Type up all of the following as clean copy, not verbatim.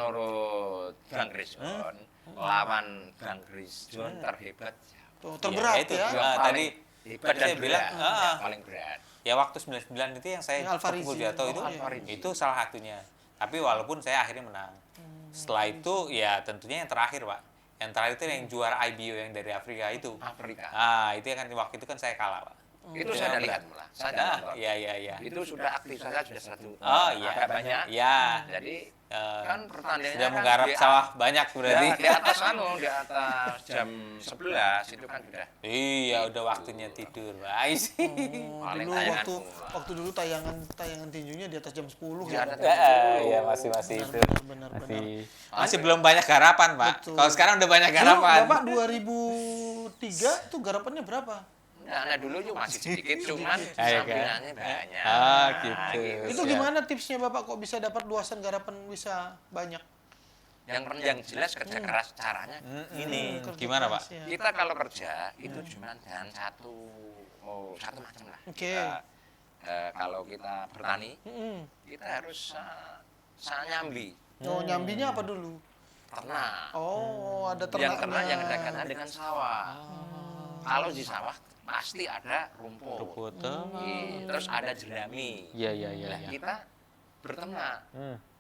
menurut Bang Krisjon, lawan Bang Krisjon terhebat. Tuh, terberat itu. ya. Yang paling Tadi hebat dan saya bilang, berat. Yang paling berat. ya waktu 99 itu yang saya Yang Alvarez pukul jatuh itu, Alvarez. itu salah satunya. Tapi walaupun saya akhirnya menang. Setelah itu ya tentunya yang terakhir Pak. Yang terakhir itu yang juara IBO yang dari Afrika itu. Afrika. Itu kan waktu itu kan saya kalah Pak. Itu saya udah lihat malah. Saya udah nonton. Iya. Itu sudah aktif saya sudah satu. Iya. Agak banyak. Iya. Jadi kan pertandingannya Sudah kan menggarap di- sawah banyak berarti. Ya, di atas di atas jam 11 itu kan sudah. Iya, udah waktunya tidur, Pak. Paling Dulu tayangan waktu dulu tayangan tinjunya di atas jam 10 Di ya. atas Iya, masih itu. Benar. Masih belum banyak garapan, Pak. Betul. Kalau sekarang udah banyak Dulu garapan. Bapak 2003 tuh garapannya berapa? Nah, dulu juga masih sedikit cuman Ayo, kan? sampingannya banyak. Gitu. Itu Siap. gimana tipsnya Bapak kok bisa dapat luasan garapan bisa banyak? Yang jelas kerja keras caranya ini. Kerja Gimana, keras, Pak? ya. Kita kalau kerja itu cuma dengan satu macam lah. Oke. Kita, kalau kita bertani, Mm-mm. kita harus nyambi, Oh, nyambinya apa dulu? ternak. Oh, ada Yang ternak ternaknya. yang dekatnya dengan sawah. Kalau di sawah pasti ada rumput. Rumput. Terus ada jerami. Iya. Nah, kita berternak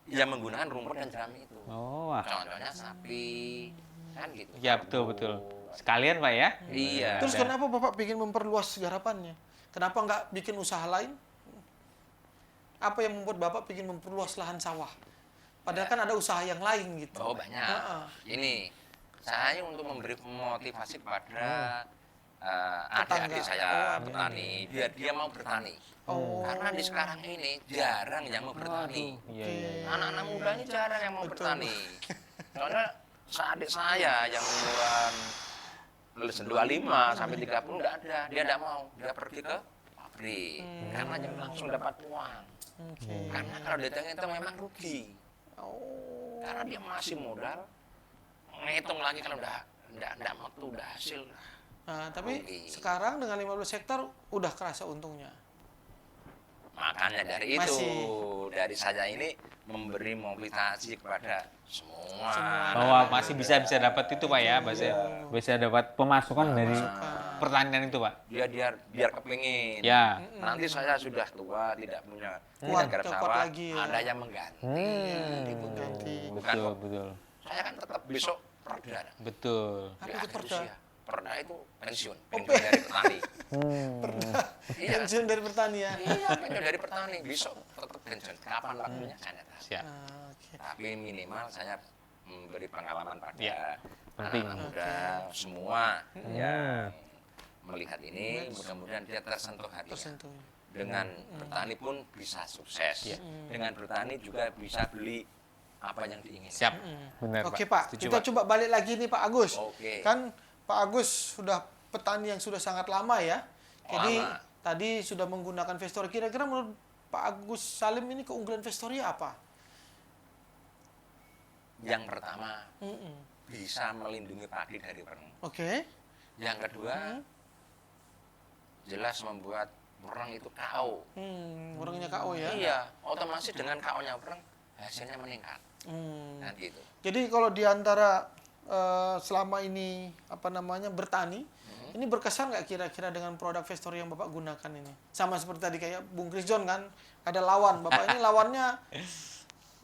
yang menggunakan rumput dan jerami itu. Oh, wah. Contohnya sapi, kan gitu. Ya, betul. Sekalian, Pak ya? Iya. Terus kenapa Bapak bikin memperluas garapannya? Kenapa nggak bikin usaha lain? Apa yang membuat Bapak bikin memperluas lahan sawah? Padahal kan ada usaha yang lain gitu. Oh, banyak. Heeh. Ini saya untuk memberi motivasi kepada Tetangga. adik-adik saya Oh, petani, biar dia mau bertani. Oh. Karena di sekarang ini jarang yang mau bertani. Iya. Anak-anak muda ini jarang yang mau Betul. bertani. Soalnya adik saya yang umuran lulusan 25 sampai 30 nggak ada. Dia nggak mau. Dia pergi ke pabrik. Karena dia langsung dapat uang. Oke. Karena kalau dihitung-hitung memang rugi. Oh. Karena dia masih modal. Ngitung lagi kalau udah metu, udah hasil. Nah, tapi Rugi. sekarang dengan 15 hektar udah kerasa untungnya. Makanya dari itu, Masih. dari saya ini memberi motivasi kepada semua. Bahwa masih bisa dapat itu, Pak ya, bisa dapat pemasukan dari pertanian itu, Pak. Biar kepingin. Ya. Nanti saya sudah tua, tidak punya Kuat, garap kuat sawah, lagi ya. ada yang mengganti. Ganti. Betul. Saya kan tetap besok perda. Betul. Apa Di itu akhir perda? usia. Perda itu pensiun dari petani. Iya, Pensiun dari pertanian. iya, pensiun dari petani. Besok tetap pensiun. Kapan waktunya saya tidak tahu. Siap. Ah, oke. Tapi minimal saya memberi pengalaman pada Ya, penting. anak-anak muda semua yang melihat ini, mudah-mudahan dia tersentuh hatinya. Tersentuh. Dengan bertani pun bisa sukses. Dengan bertani juga bisa beli apa yang diinginkan. Siap. Benar, Oke Pak, Setuju, kita Pak. coba balik lagi nih Pak Agus. Oke. Kan Pak Agus sudah petani yang sudah sangat lama ya. Jadi Lama. tadi sudah menggunakan Vestoria. Kira-kira menurut Pak Agus Salim ini keunggulan Vestoria apa? Yang pertama, Mm-mm. bisa melindungi padi dari wereng. Oke. Yang kedua, jelas membuat wereng itu KO. Orangnya KO ya. Iya, otomatis dengan KO-nya wereng hasilnya meningkat. Hmm. Nah, gitu. Jadi kalau di antara selama ini bertani, ini berkesan nggak kira-kira dengan produk Vestoria yang Bapak gunakan ini? Sama seperti tadi kayak Bung Krisjon kan, ada lawan. Bapak ini lawannya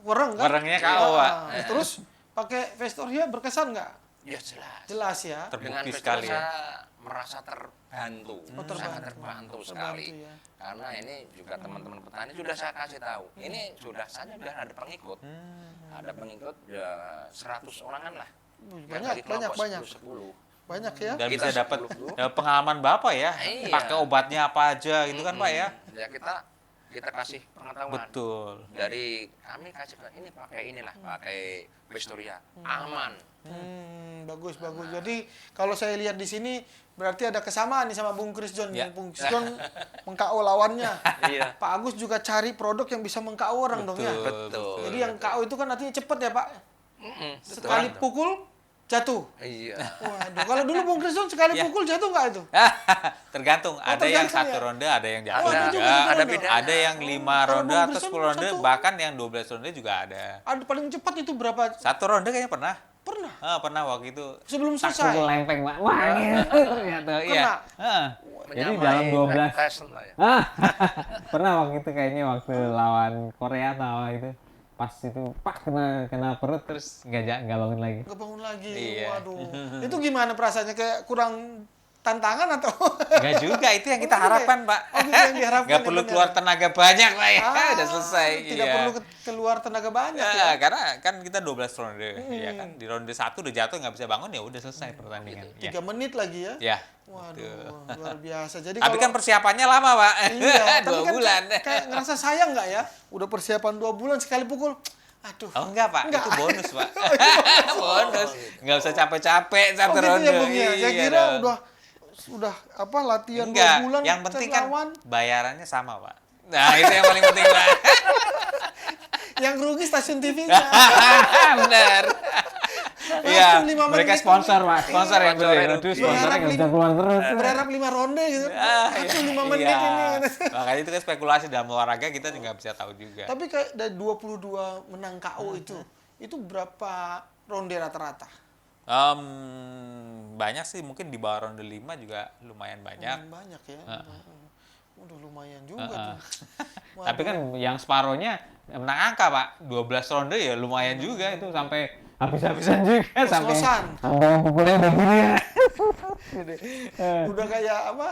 wereng kan? Werengnya KO, Pak. Terus pakai Vestoria berkesan nggak? Ya jelas. Jelas ya. Dengan Terbukti Vestoria sekali ya. saya merasa terbantu, sangat terbantu sekali. ya. Karena ini juga teman-teman petani sudah saya kasih tahu. Ini sudah ada pengikut. Ada pengikut ya 100 orangan lah. Banyak. Banyak ya. Dan Kita bisa dapat 10 pengalaman Bapak ya. Iya. Pakai obatnya apa aja gitu kan, Pak ya. Ya kita kasih pengetahuan. Betul. Dari kami kasih ini pakai inilah, pakai Vestoria. Aman. Bagus. Jadi kalau saya lihat di sini berarti ada kesamaan nih sama Bung Krisjon. Ya. Bung Krisjon meng-KO lawannya. Iya. Pak Agus juga cari produk yang bisa meng-KO orang dong ya. Betul. Jadi yang KO itu kan artinya cepet ya Pak. Mm-mm, betul. Sekali pukul jatuh. Iya. Waduh, kalau dulu Bung Kriston sekali Ya. pukul jatuh nggak itu? Tergantung, ada yang tergantung satu ya? ronde, ada yang jatuh Ada juga. juga satu ada ronde. bedanya. Ada yang 5 Kalau ronde Bung atau Kriston 10 ronde, satu. bahkan yang 12 ronde juga ada. Ada paling cepat itu berapa? Satu ronde kayaknya pernah. Pernah. Pernah waktu itu. Sebelum Tak selesai. pukul lempeng, Pak. Wah, gitu. Ternyata, iya. Kena. Jadi Menyamai dalam 12 Tyson lah ya. Pernah waktu itu kayaknya waktu lawan Korea atau itu pas itu kena perut terus nggak bangun lagi. Nggak bangun lagi. Iya. Waduh. Itu gimana perasaannya? Kayak kurang tantangan atau? Enggak juga, itu yang kita harapkan, Pak. Oh, gitu yang diharapkan. Nggak ya, perlu benar. keluar tenaga banyak, Pak. Ya, Ah, udah selesai. Tidak iya. perlu keluar tenaga banyak Ya, ya. karena kan kita 12 ronde, ya kan. Di ronde 1 udah jatuh nggak bisa bangun, ya udah selesai pertandingan. Ya. 3 menit lagi ya. Ya. Waduh, luar biasa. Jadi Tapi kalau kan persiapannya lama, Pak. iya, 2 tapi kan bulan. kayak ngerasa sayang nggak ya? Udah persiapan 2 bulan sekali pukul. Aduh. Oh enggak, Pak. Enggak. Itu bonus, Pak. bonus. Nggak usah capek-capek Oh satu gitu ronde. ya Bung ya. Saya Iya kira dong. udah apa latihan 2 Enggak, bulan yang penting kan lawan. bayarannya sama, Pak. Nah, itu yang paling penting, Pak. Yang rugi stasiun TV-nya. Benar. Iya, 5 Mereka menit. sponsor, Pak. Sponsor yang beli. Sponsornya Aduh, rugi. sponsornya nggak bisa keluar terus. Berharap 5 ronde gitu. Aduh 5 menit iya. ini. Makanya itu kan spekulasi dalam olahraga, kita juga nggak bisa tahu juga. Tapi kayak dari 22 menang KO itu berapa ronde rata-rata? Banyak sih, mungkin di bawah ronde 5 juga lumayan banyak. Banyak ya. Udah lumayan juga tuh. Tapi kan yang separohnya menang angka, Pak. 12 ronde ya lumayan juga itu sampai habis-habisan juga sampai Kos-kosan. yang pukulnya udah gini ya. Udah kayak apa?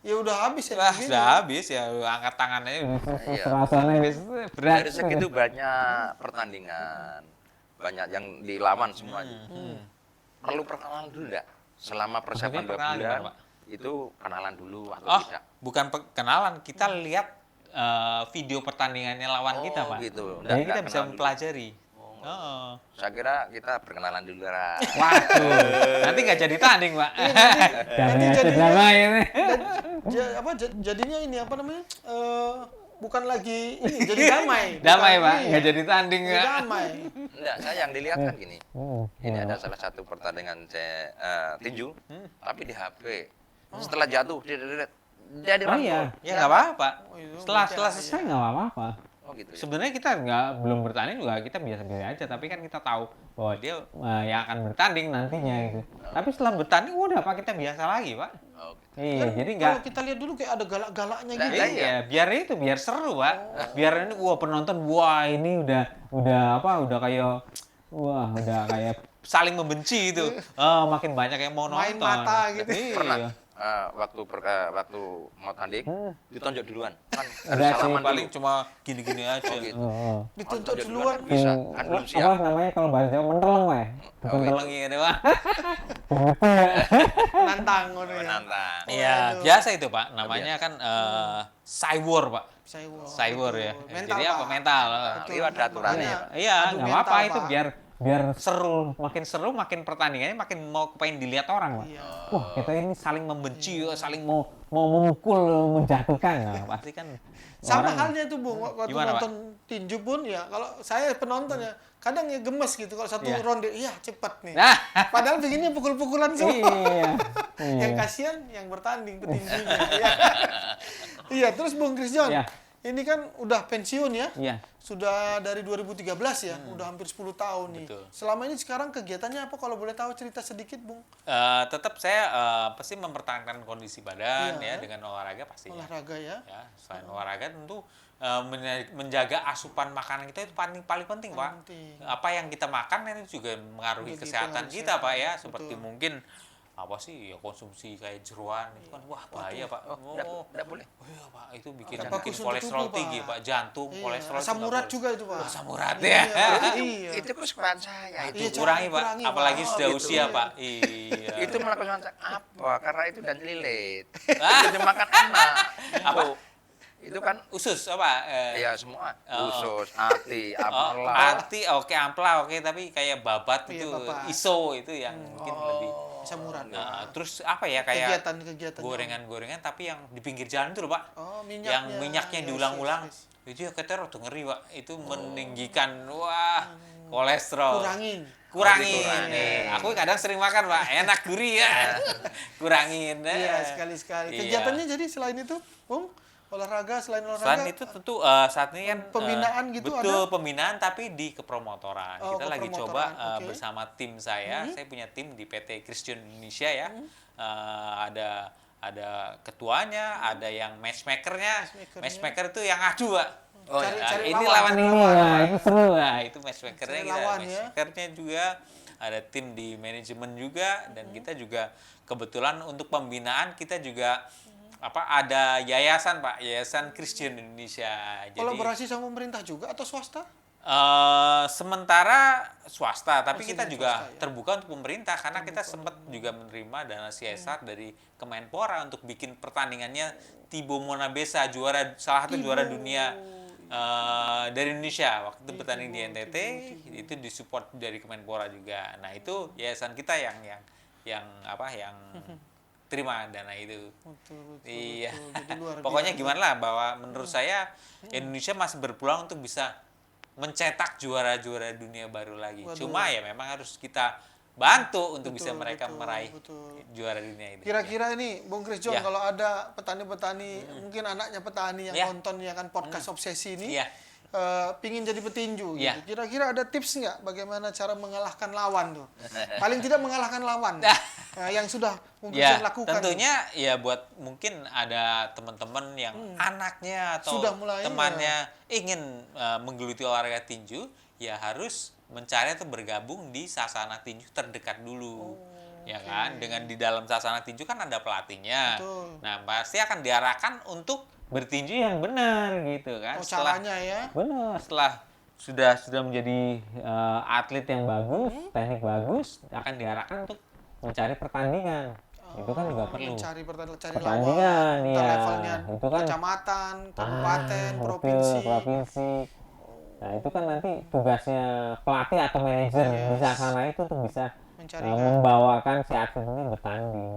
Ya udah habis ya. Wah, begini. sudah habis ya, angkat tangannya. Iya. Rasanya berat. Dari segitu banyak pertandingan, banyak yang dilawan semuanya. Perlu perkenalan dulu enggak? Selama persiapan 2 perkenalan bulan, gimana, Pak? itu kenalan dulu atau Oh, tidak? bukan kenalan, kita lihat video pertandingannya lawan kita, Pak. Gitu. Jadi kita Nggak bisa kenal dulu. mempelajari. Oh, Oh. Saya kira kita perkenalan dulu lah. Waduh, nanti nggak jadi tanding, Pak. Nanti Jangan jadinya damai ini. jadinya ini apa namanya? Bukan lagi ini jadi damai. Damai, Bukan Pak. ini. Nggak jadi tanding, Jadi Pak. damai. Enggak, saya yang dilihat kan gini. Ini Iya. ada salah satu pertandingan saya tinju, tapi di HP. Setelah jatuh, dia Oh iya. Ya nggak apa-apa. Oh, itu Setelah beda, selesai. Saya nggak apa-apa. Oh gitu ya. Sebenarnya kita Belum bertanding juga kita biasa-biasa aja, tapi kan kita tahu bahwa dia yang akan bertanding nantinya gitu. Tapi setelah bertanding udah Pak, kita biasa lagi, Pak. Oh, gitu. Iya, Kan jadi nggak. kalau kita lihat dulu kayak ada galak-galaknya Nah, gitu. iya. Iya, biar seru, Pak. Biar ini penonton ini udah kayak saling membenci itu. Oh, makin banyak yang mau Main nonton. mata gitu. Iya. Waktu mau tanding, ditonjok duluan. Kan harus Enggak sih, salaman Paling dulu. cuma gini-gini aja. Oh, gitu. Oh. Ditunjuk Tonjok duluan. kan bisa, kan belum siap. Apa namanya kalau bahasa Jawa menteleng, Pak. Oh, gitu. Telengi ini, Pak. Nantang ngono ya. Menantang. Iya, Waduh. biasa itu, Pak. Namanya kan Cywar, Pak. Cywar ya. Mental, Jadi apa? Pak. Mental. Nah, itu ada aturannya ya, Pak. Iya, Adu nggak mental, apa-apa itu Pak. biar seru, makin pertandingannya makin mau kepengen dilihat orang, Pak. Iya. Wah, kita ini saling membenci, saling mau memukul, menjatuhkan. Nah, pasti kan Sama orang- halnya tuh Bung, waktu Gimana, Pak? nonton tinju pun ya, kalau saya penonton ya, kadang ya gemes gitu kalau satu Iya. ronde, iya cepet nih. Nah, Padahal begini pukul-pukulan semua. Iya. Yang Iya. kasihan yang bertanding petinjunya. Iya. Iya, terus Bung Chris John, Iya. ini kan udah pensiun ya, Iya. sudah dari 2013 ya, udah hampir 10 tahun nih. Betul. Selama ini sekarang kegiatannya apa kalau boleh tahu cerita sedikit Bung? tetap saya pasti mempertahankan kondisi badan Iya. ya dengan olahraga pastinya. Olahraga ya. Ya, selain olahraga tentu menjaga asupan makanan kita itu paling penting, Pak. Penting. Apa yang kita makan itu juga mengaruhi Begitu, kesehatan kita, kesehatan. Pak ya. Seperti Betul. mungkin apa sih ya konsumsi kayak jeruan itu kan wah bahaya, Pak. Enggak boleh. Oh iya, Pak, itu bikin Nggak bagus untuk kolesterol tubuh, tinggi, Pak. Pak. Jantung, Iya, kolesterol itu asam nggak urat boleh. juga itu Pak. Asam urat Iya, ya. iya. Itu kesukaan saya. Itu Iya, kurangi, Pak. kurangi, Apalagi Pak. sudah Oh, gitu. usia, Pak. Iya. Itu melakukan apa? Karena itu dan lilit. Itu dimakan anak. Apa? Itu kan Usus apa? ya semua Oh. usus, hati, Oh, apalah. hati oke, ampla oke, tapi kayak babat Iya, itu babat. iso itu yang mungkin lebih. Asam urat. Nah, terus apa ya kayak Kegiatan-kegiatan. gorengan-gorengan tapi yang di pinggir jalan itu loh, Pak. Oh, Yang minyaknya Yes, diulang-ulang. yes, yes. Itu ya katanya rada ngeri, Pak. Itu meninggikan. Wah. kolesterol. Kurangin. Kurangin. Aku kadang sering makan, Pak. Enak gurih ya. Kurangin. Iya, sekali-sekali. Iya. Kegiatannya jadi selain itu, Bung, olahraga, selain olahraga. Selain itu tentu saat ini kan Pembinaan gitu betul, ada? pembinaan tapi di kepromotoran. Oh, Kita lagi kepromotoran, coba oke. bersama tim saya. Saya punya tim di PT Christian Indonesia ya. Ada ketuanya, ada yang matchmakernya. Matchmaker itu yang adu, Pak. Oh, Cari ini lawan. lawan ini, ya, itu seru. Nah, itu matchmakernya Cari kita, lawan, ya. matchmakernya juga ada tim di manajemen juga dan kita juga kebetulan untuk pembinaan kita juga ada yayasan, Pak, Yayasan Christian Indonesia. Jadi Kolaborasi sama pemerintah juga atau swasta? sementara swasta, tapi Masih kita di juga swasta, ya? terbuka untuk pemerintah karena kita sempat juga menerima dana CSR dari Kemenpora untuk bikin pertandingannya Thibaut Monabesa, salah satu juara dunia dari Indonesia waktu itu bertanding di NTT, itu disupport dari Kemenpora juga. Nah, itu yayasan kita yang terima dana itu. Betul. Iya. Jadi luar Pokoknya biasa. gimana lah, bahwa menurut saya Indonesia masih berpeluang untuk bisa mencetak juara-juara dunia baru lagi. Waduh. Cuma ya memang harus kita bantu untuk bisa Betul, mereka betul, meraih betul. juara dunia itu. Kira-kira ini, Bung Chris John, Ya. kalau ada petani-petani, mungkin anaknya petani yang Ya. nonton ya kan podcast Obsesi ini, Iya. pingin jadi petinju Ya. gitu. Kira-kira ada tips nggak bagaimana cara mengalahkan lawan tuh? Paling tidak mengalahkan lawan yang sudah Bung Chris Ya, John lakukan. tentunya ya buat mungkin ada teman-teman yang anaknya atau Sudah mulai, temannya ingin menggeluti olahraga tinju, ya harus mencari atau bergabung di sasana tinju terdekat dulu. Ya kan, dengan di dalam sasana tinju kan ada pelatihnya. Betul. Nah, pasti akan diarahkan untuk bertinju yang benar gitu kan. Oh, caranya ya. Benar. Setelah Sudah menjadi atlet yang bagus, teknik bagus, akan diarahkan untuk mencari pertandingan. Itu kan juga perlu. Cari Pertandingan, lawan, iya. levelnya Itu kan- kecamatan, kabupaten, betul, provinsi. provinsi. Nah, itu kan nanti tugasnya pelatih atau manajer di sana itu untuk bisa Mencari membawakan si atlet ini bertanding.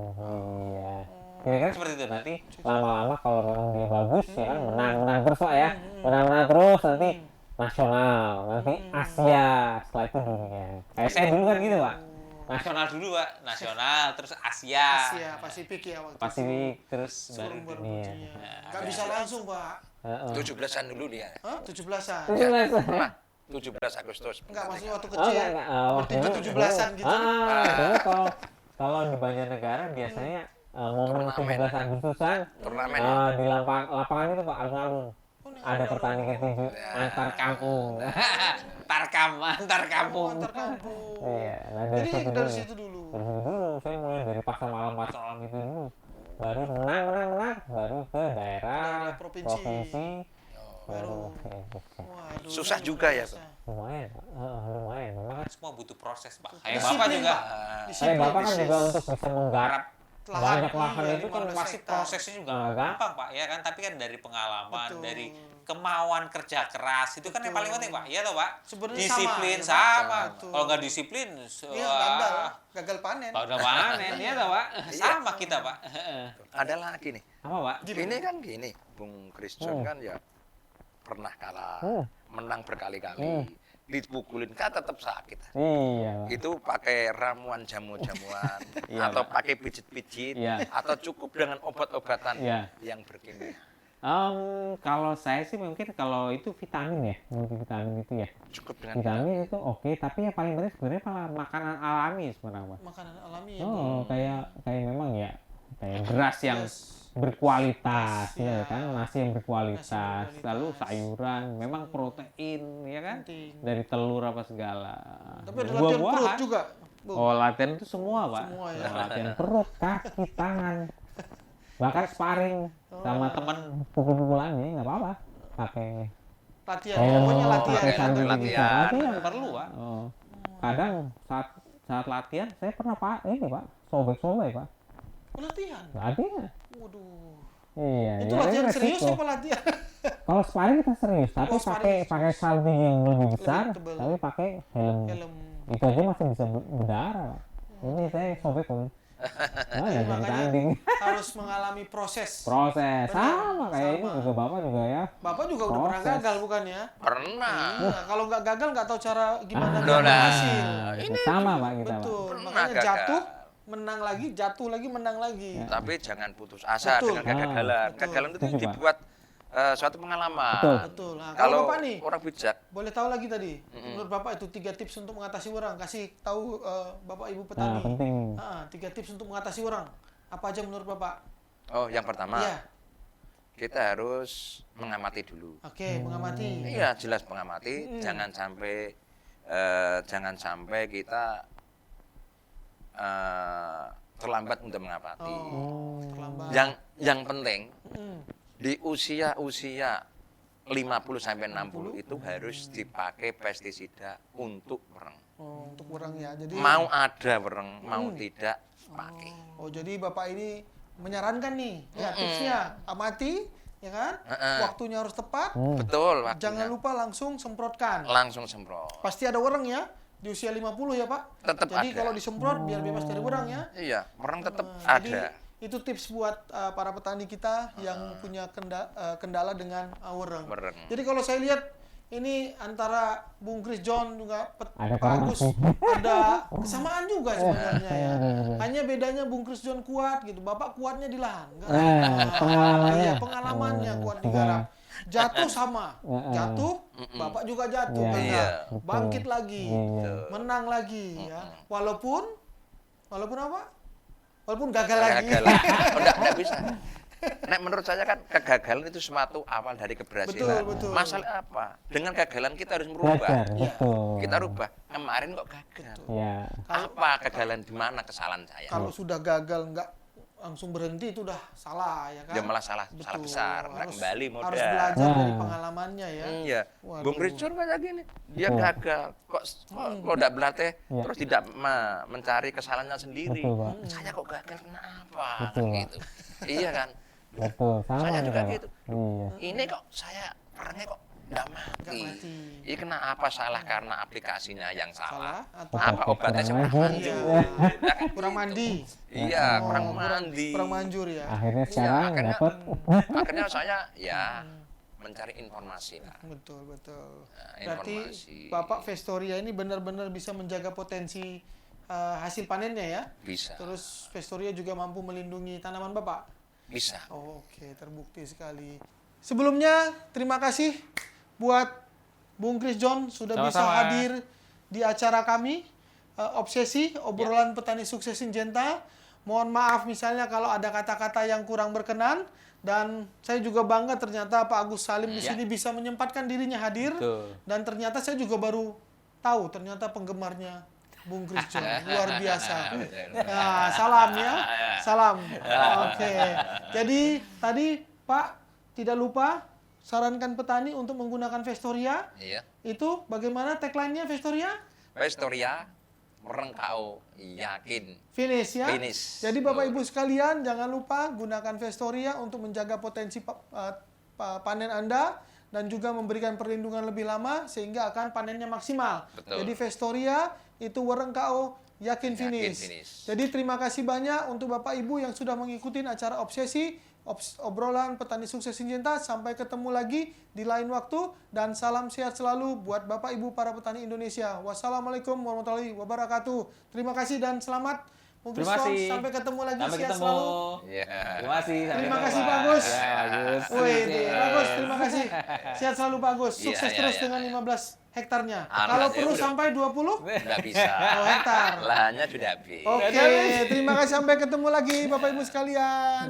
Iya. Kira-kira seperti itu nanti lama-lama kalau memang dia bagus ya kan menang terus Pak ya. Menang terus nanti nasional, nanti Asia, setelah itu dunia. Kayak saya dulu kan gitu, Pak. nasional dulu, Pak. Nasional, terus Asia. Asia Pasifik ya waktu Pasifik terus Sebelum baru berikutnya. dunia. Nggak bisa langsung, Pak. Heeh. 17-an dulu dia. Hah? 17-an? Pernah 17 Agustus. Enggak, maksudnya waktu Oh, kecil. enggak. Bertinju 17-an gitu. Dulu kalau di Banjarnegara biasanya momen 17 Agustusan Turnamen. di lapangan itu Pak alun-alun. Ada pertandingan tinju antar kampung. Antar kampung. Antar kampung. Iya, nah Jadi situ dari dulu. situ dulu. Dari situ dulu saya mulai dari pasar malam itu dulu. Baru menang, baru ke daerah, Provinsi. baru Waduh, Susah luar juga ya, biasa. lumayan, lumayan. Memang Semua butuh proses, Pak. Kayak Disiplin, Bapak juga. Pak. saya Disiplin. bapak kan juga untuk bisa menggarap Lahan, banyak lahan iya, itu kan 15 Pasti hektar. prosesnya juga Nggak nggak gampang, Pak. Ya kan, tapi kan dari pengalaman, Betul. dari kemauan kerja keras itu kan yang paling penting, Pak. Iya toh, Pak? Sebenarnya Disiplin sama, ya, sama. Betul. Kalau nggak disiplin, Iya, gagal panen. udah panen, ya toh, Pak. Sama kita, Pak. Ada lagi nih. apa Pak? Ini kan gini, Bung Christian kan ya pernah kalah, menang berkali-kali, dipukulin kan tetap sakit. Iya Pak. Itu pakai ramuan jamu-jamuan Iya, atau pakai pijit-pijit Iya. atau cukup dengan obat-obatan Iya. yang berkimia. Kalau saya sih mungkin kalau itu vitamin ya, multivitamin itu ya. Cukup dengan Vitamin itu oke, tapi yang paling penting sebenarnya malah makanan alami sebenarnya Pak. Makanan alami ya. Oh, kayak memang ya, kayak beras yang berkualitas ya kan, nasi yang berkualitas, lalu sayuran, memang protein ya kan, Penting. dari telur apa segala. Tapi ada Dan latihan perut buah-buahan. juga. Bung. Oh, latihan itu semua Pak. Semua ya. Latihan perut, kaki, tangan, bahkan sparring sama teman pukul-pukulannya nggak apa-apa. Pakai Latihan, pokoknya latihan. pakai ya, sambil latihan. bisa latihan. latihan. Perlu, Pak. Oh. Kadang saat latihan saya pernah Pak ini Pak, sobek-sobek Pak. Latihan. Latihan. Waduh. Iya, Itu ya, latihan resiko. serius apa latihan? Kalau sparring kita serius, tapi Oh, sparring. pakai salting yang lebih besar, tebal. tapi pakai helm. Helm. Itu aja masih bisa berdarah. Pak. Ini saya sobek Om. Oh, ya jadi Makanya tanding. harus mengalami proses. Proses sama kayak ini sama. juga bapak juga ya. Bapak juga udah pernah Proses. gagal bukan ya? Pernah. Iya, kalau nggak gagal nggak tahu cara gimana Loh, biar nah. berhasil. Ini sama pak kita pak. Betul. Pernah Makanya gagal. jatuh, menang lagi, jatuh lagi, menang lagi. Tapi jangan putus asa Betul. dengan kegagalan. Betul. Kegagalan itu Setuju, Pak. dibuat suatu pengalaman. Betul. Betul. Nah, kalau Kalau Bapak nih, orang bijak, boleh tahu lagi tadi, menurut Bapak itu 3 tips untuk mengatasi orang. Kasih tahu Bapak Ibu Nah petani. penting. 3 tips untuk mengatasi orang. Apa aja menurut Bapak? oh yang pertama Iya. kita harus mengamati dulu. Oke, mengamati. Iya jelas mengamati. Jangan sampai kita terlambat untuk mengamati. Oh, terlambat. Yang penting Mm. di usia 50 sampai 60 itu harus dipakai pestisida untuk wereng. Oh, untuk orang ya. Jadi Mau ada wereng, mau tidak pakai. Oh, jadi Bapak ini menyarankan nih, ya tipsnya amati, ya kan? Waktunya harus tepat. Betul, waktunya. Jangan lupa langsung semprotkan. Langsung semprot. Pasti ada orang ya di usia 50 ya, Pak? Tetap Jadi ada. kalau disemprot biar bebas dari orang ya. Iya, wereng tetap Jadi ada. itu tips buat para petani kita yang punya kendala dengan wereng. Wereng. Jadi kalau saya lihat ini antara Bung Chris John juga Ada Pak Agus korelasi. ada kesamaan juga sebenarnya ya. Hanya bedanya Bung Chris John kuat gitu. Bapak kuatnya di lahan. Pengalamannya. Iya, pengalamannya kuat di garap. Jatuh sama. Jatuh, Bapak juga jatuh. Iya, Gagal. iya. Bangkit lagi. Iya. Menang lagi ya. Walaupun apa? Walaupun gagal lagi. Gagal. Oh, enggak bisa. Nek menurut saya kan kegagalan itu suatu awal dari keberhasilan. Betul. Masalah apa? Dengan kegagalan kita harus merubah. Belajar, betul. Kita rubah. Kemarin kok gagal. Ya. Apa kegagalan di mana kesalahan saya? Kalau sudah gagal nggak langsung berhenti itu udah salah ya kan? Dia malah salah Betul. besar. Nah, kembali modal. Harus belajar dari pengalamannya ya. Iya. Waduh. Bung Richard kayak gini. Dia gagal. Kok tidak berlatih Iya. terus tidak mencari kesalahannya sendiri. Betul, Pak. Saya kok gagal kenapa? Betul, Pak. Gitu. Iya kan? Betul, sama Saya juga Pak. gitu. Iya. Ini kok saya perannya kok nggak mati. Nggak mati. Ini kenapa salah karena aplikasinya yang salah? Salah atau Apa obatnya kurang kurang manjur. manjur? Iya. Nah, kan Kurang gitu. mandi. Iya, Oh, kurang mandi. kurang manjur ya. Akhirnya Iya, sekarang akhirnya, dapat akhirnya saya ya mencari informasi lah. Betul. Nah, Berarti informasi. Bapak Vestoria ini benar-benar bisa menjaga potensi hasil panennya ya. Bisa, Terus Vestoria juga mampu melindungi tanaman Bapak. bisa. Oh, oke, terbukti sekali. Sebelumnya terima kasih buat Bung Chris John sudah bisa Sama-sama. hadir di acara kami Obsesi obrolan petani sukses Syngenta. Mohon maaf misalnya kalau ada kata-kata yang kurang berkenan, dan saya juga bangga ternyata Pak Agus Salim di sini bisa menyempatkan dirinya hadir. Betul. Dan ternyata saya juga baru tahu ternyata penggemarnya Bung Chris John luar biasa. Nah, salam ya, salam. Oke. Jadi tadi Pak tidak lupa sarankan petani untuk menggunakan Vestoria. Iya. Itu bagaimana tagline-nya Vestoria? Vestoria merengkau yakin. Finish ya. Finish. Jadi Bapak Ibu sekalian jangan lupa gunakan Vestoria untuk menjaga potensi panen Anda dan juga memberikan perlindungan lebih lama sehingga akan panennya maksimal. Betul. Jadi Vestoria itu merengkau yakin finish. finish. Jadi terima kasih banyak untuk Bapak Ibu yang sudah mengikuti acara Obsesi obrolan petani sukses Syngenta. Sampai ketemu lagi di lain waktu dan salam sehat selalu buat Bapak Ibu para petani Indonesia. Wassalamualaikum warahmatullahi wabarakatuh. Terima kasih dan selamat. Bung Terima Kriston, kasih. sampai ketemu lagi. Sampai sehat ketemu. selalu. Iya. Terima kasih. sampai Terima ketemu, kasih Pak. Pak Agus. Ya, Agus. Wih, Bagus, terima kasih. Sehat selalu Pak Agus. Iya, Sukses iya, terus iya, dengan iya. 15 hektarnya. Amin, Kalau ya perlu udah. sampai 20? Nggak bisa. Oh, hektar. Lahannya sudah habis. Oke, terima kasih sampai ketemu lagi Bapak Ibu sekalian.